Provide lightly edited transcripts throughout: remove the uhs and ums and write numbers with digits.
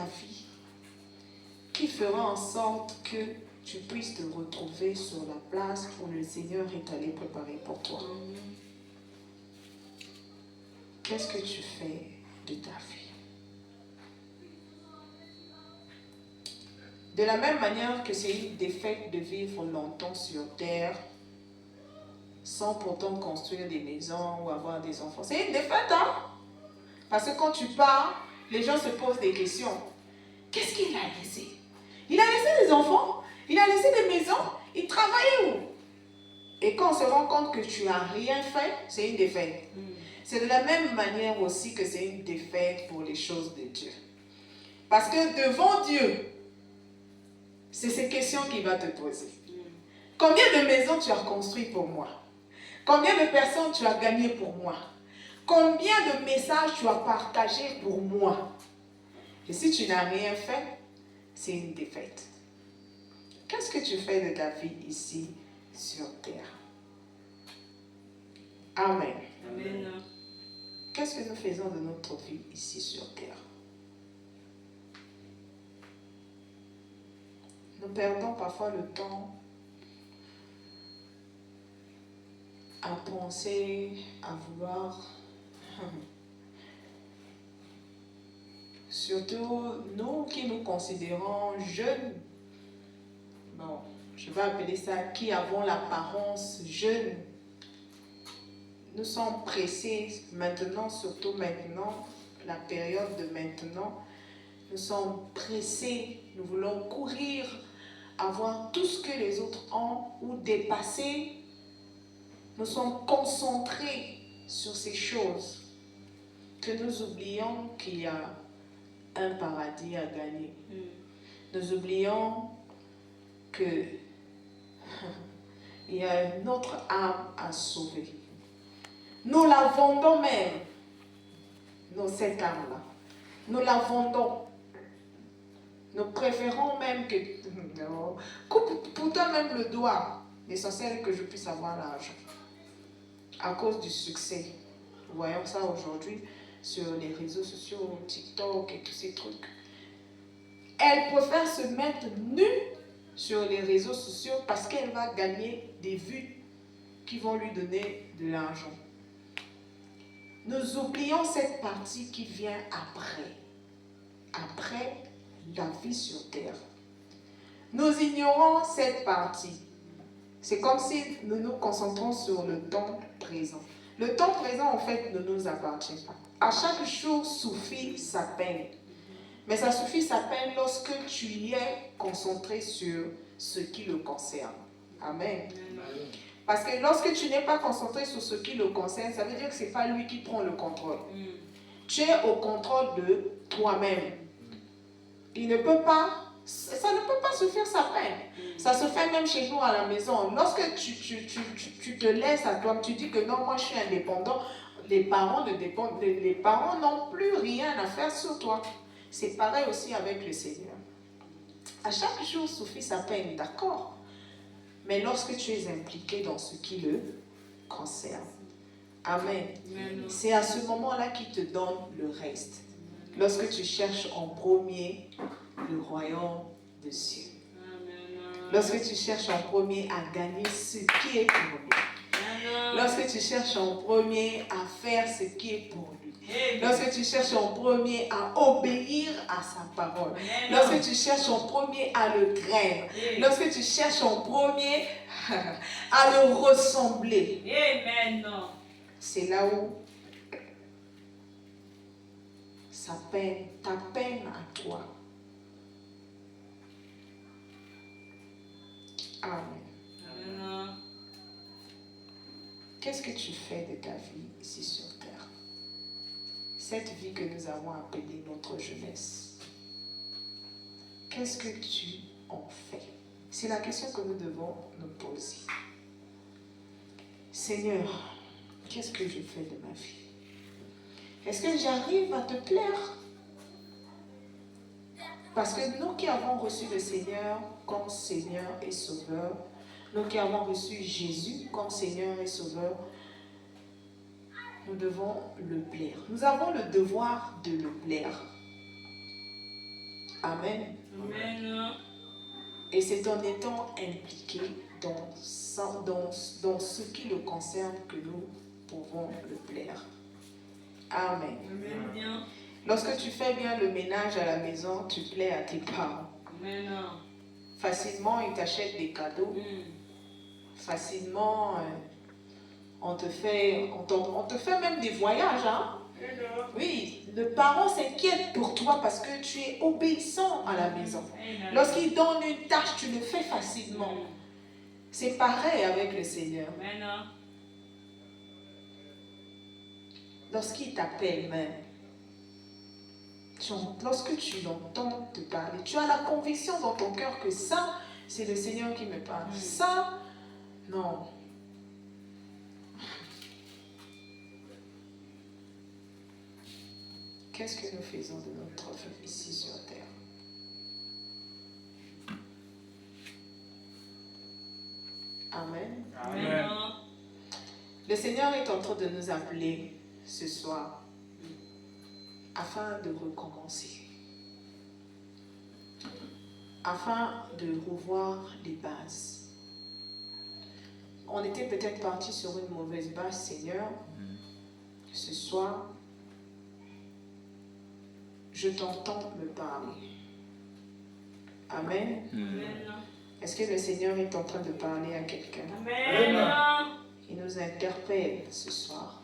ta vie qui fera en sorte que tu puisses te retrouver sur la place où le Seigneur est allé préparer pour toi. Qu'est-ce que tu fais de ta vie? De la même manière que c'est une défaite de vivre longtemps sur terre, sans pourtant construire des maisons ou avoir des enfants. C'est une défaite, hein? Parce que quand tu pars, les gens se posent des questions. Qu'est-ce qu'il a laissé? Il a laissé des enfants, il a laissé des maisons, il travaillait où? Et quand on se rend compte que tu n'as rien fait, c'est une défaite. C'est de la même manière aussi que c'est une défaite pour les choses de Dieu. Parce que devant Dieu, c'est ces questions qu'il va te poser. Combien de maisons tu as construites pour moi? Combien de personnes tu as gagnées pour moi? Combien de messages tu as partagés pour moi? Et si tu n'as rien fait, c'est une défaite. Qu'est-ce que tu fais de ta vie ici sur terre? Amen. Amen. Qu'est-ce que nous faisons de notre vie ici sur terre? Nous perdons parfois le temps à penser, à vouloir. Surtout nous qui nous considérons jeunes, bon, je vais appeler ça, qui avons l'apparence jeune. Nous sommes pressés maintenant, surtout maintenant, la période de maintenant, nous sommes pressés, nous voulons courir, avoir tout ce que les autres ont ou dépasser. Nous sommes concentrés sur ces choses que nous oublions qu'il y a un paradis à gagner. Nous oublions que il y a une autre âme à sauver. Nous la vendons même, cette âme-là. Nous la vendons. Nous préférons même que... Coupe pour toi même le doigt. L'essentiel que je puisse avoir l'argent. À cause du succès. Nous voyons ça aujourd'hui sur les réseaux sociaux, TikTok et tous ces trucs. Elle préfère se mettre nue sur les réseaux sociaux parce qu'elle va gagner des vues qui vont lui donner de l'argent. Nous oublions cette partie qui vient après. Après la vie sur terre. Nous ignorons cette partie. C'est comme si nous nous concentrons sur le temps présent. Le temps présent, en fait, ne nous appartient pas. À chaque jour suffit sa peine. Mais ça suffit sa peine lorsque tu y es concentré sur ce qui le concerne. Amen. Parce que lorsque tu n'es pas concentré sur ce qui le concerne, ça veut dire que ce n'est pas lui qui prend le contrôle. Tu es au contrôle de toi-même. Il ne peut pas, ça ne peut pas se faire sa peine. Ça se fait même chez nous à la maison. Lorsque tu te laisses à toi, tu dis que non, moi je suis indépendant, les parents n'ont plus rien à faire sur toi. C'est pareil aussi avec le Seigneur. À chaque jour suffit sa peine, d'accord. Mais lorsque tu es impliqué dans ce qui le concerne. Amen. C'est à ce moment-là qu'il te donne le reste. Lorsque tu cherches en premier le royaume des cieux. Lorsque tu cherches en premier à gagner ce qui est pour lui. Lorsque tu cherches en premier à faire ce qui est pour lui. Lorsque tu cherches en premier à obéir à sa parole. Lorsque tu cherches en premier à le craindre. Lorsque tu cherches en premier à le ressembler. C'est là où ta peine à toi. Amen. Qu'est-ce que tu fais de ta vie ici sur terre? Cette vie que nous avons appelée notre jeunesse. Qu'est-ce que tu en fais? C'est la question que nous devons nous poser. Seigneur, qu'est-ce que je fais de ma vie? Est-ce que j'arrive à te plaire? Parce que nous qui avons reçu le Seigneur comme Seigneur et Sauveur, nous qui avons reçu Jésus comme Seigneur et Sauveur, nous devons le plaire. Nous avons le devoir de le plaire. Amen. Amen. Et c'est en étant impliqué dans ce qui le concerne que nous pouvons le plaire. Amen. Amen. Lorsque tu fais bien le ménage à la maison, tu plais à tes parents. Amen. Facilement, ils t'achètent des cadeaux. Facilement, on te fait même des voyages. Hein? Oui, le parent s'inquiète pour toi parce que tu es obéissant à la maison. Lorsqu'il donne une tâche, tu le fais facilement. C'est pareil avec le Seigneur. Lorsqu'il t'appelle même, lorsque tu l'entends te parler, tu as la conviction dans ton cœur que ça, c'est le Seigneur qui me parle. Ça, non. Qu'est-ce que nous faisons de notre vie ici sur terre? Amen. Amen. Le Seigneur est en train de nous appeler ce soir afin de recommencer, afin de revoir les bases. On était peut-être parti sur une mauvaise base, Seigneur. Ce soir, je t'entends me parler. Amen. Est-ce que le Seigneur est en train de parler à quelqu'un? Amen. Il nous interpelle ce soir.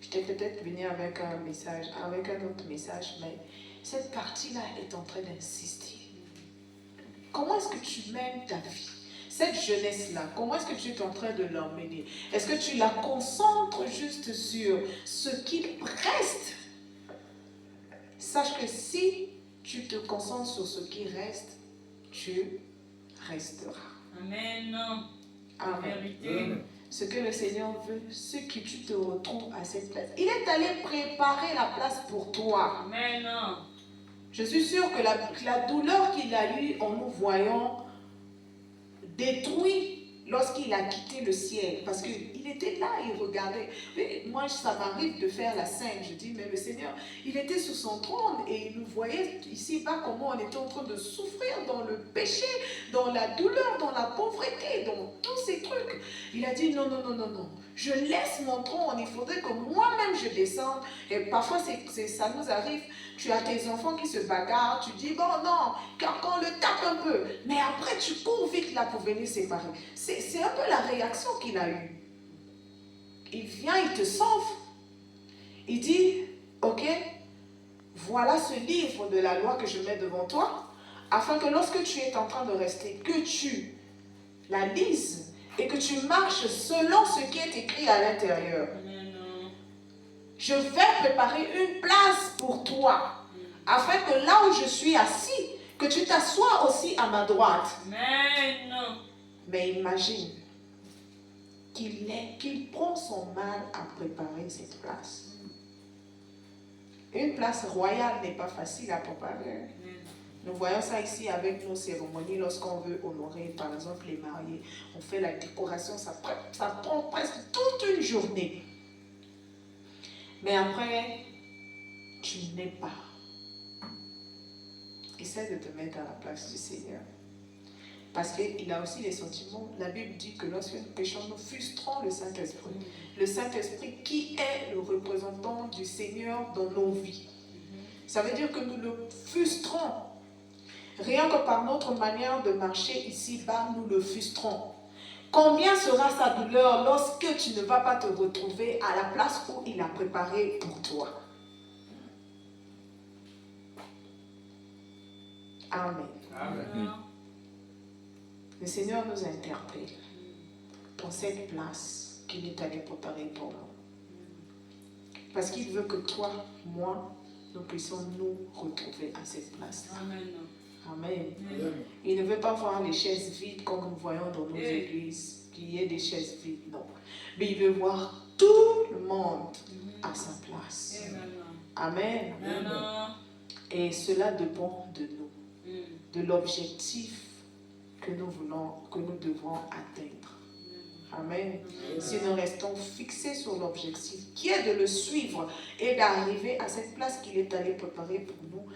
J'étais peut-être venu avec un message, avec un autre message, mais cette partie-là est en train d'insister. Comment est-ce que tu mènes ta vie? Cette jeunesse-là, comment est-ce que tu es en train de l'emmener? Est-ce que tu la concentres juste sur ce qu'il reste? Sache que si tu te concentres sur ce qui reste, tu resteras. Amen. Amen. Ce que le Seigneur veut, c'est que tu te retrouves à cette place. Il est allé préparer la place pour toi. Amen. Je suis sûre que la douleur qu'il a eue en nous voyant détruit lorsqu'il a quitté le ciel, parce qu'il était là, il regardait. Mais moi, ça m'arrive de faire la scène. Je dis, mais le Seigneur, il était sur son trône et il nous voyait ici-bas comment on était en train de souffrir dans le péché, dans la douleur, dans la pauvreté, dans tous ces trucs. Il a dit, non, non, non, non, non. Je laisse mon trône, il faudrait que moi-même je descende. Et parfois, ça nous arrive. Tu as tes enfants qui se bagarrent, tu dis, bon, non, car qu'on le tape un peu. Mais après, tu cours vite là pour venir séparer. C'est un peu la réaction qu'il a eue. Il vient, il te sauve. Il dit, ok, voilà ce livre de la loi que je mets devant toi, afin que lorsque tu es en train de rester, que tu la lises et que tu marches selon ce qui est écrit à l'intérieur. Je vais préparer une place pour toi, afin que là où je suis assis, que tu t'assoies aussi à ma droite. Amen. Mais imagine qu'il prend son mal à préparer cette place. Une place royale n'est pas facile à préparer. Nous voyons ça ici avec nos cérémonies lorsqu'on veut honorer, par exemple, les mariés. On fait la décoration, ça prend presque toute une journée. Mais après, tu n'es pas. Essaie de te mettre à la place du Seigneur. Parce qu'il a aussi les sentiments. La Bible dit que lorsque nous péchons, nous frustrons le Saint-Esprit. Le Saint-Esprit qui est le représentant du Seigneur dans nos vies. Ça veut dire que nous le frustrons. Rien que par notre manière de marcher ici-bas, nous le frustrons. Combien sera sa douleur lorsque tu ne vas pas te retrouver à la place où il a préparé pour toi? Amen. Amen. Le Seigneur nous interpelle dans cette place qu'il est allé préparer pour nous. Parce qu'il veut que toi, moi, nous puissions nous retrouver à cette place. Amen. Amen. Il ne veut pas voir les chaises vides comme nous voyons dans nos églises, qu'il y ait des chaises vides, non. Mais il veut voir tout le monde à sa place. Amen. Et cela dépend de nous, de l'objectif que nous devons atteindre. Amen. Si nous restons fixés sur l'objectif qui est de le suivre et d'arriver à cette place qu'il est allé préparer pour nous,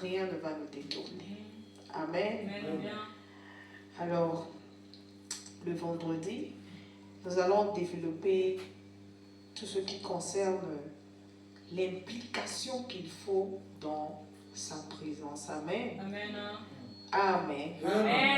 rien ne va nous détourner. Amen. Amen. Alors, le vendredi, nous allons développer tout ce qui concerne l'implication qu'il faut dans sa présence. Amen. Amen. Amen. Amen.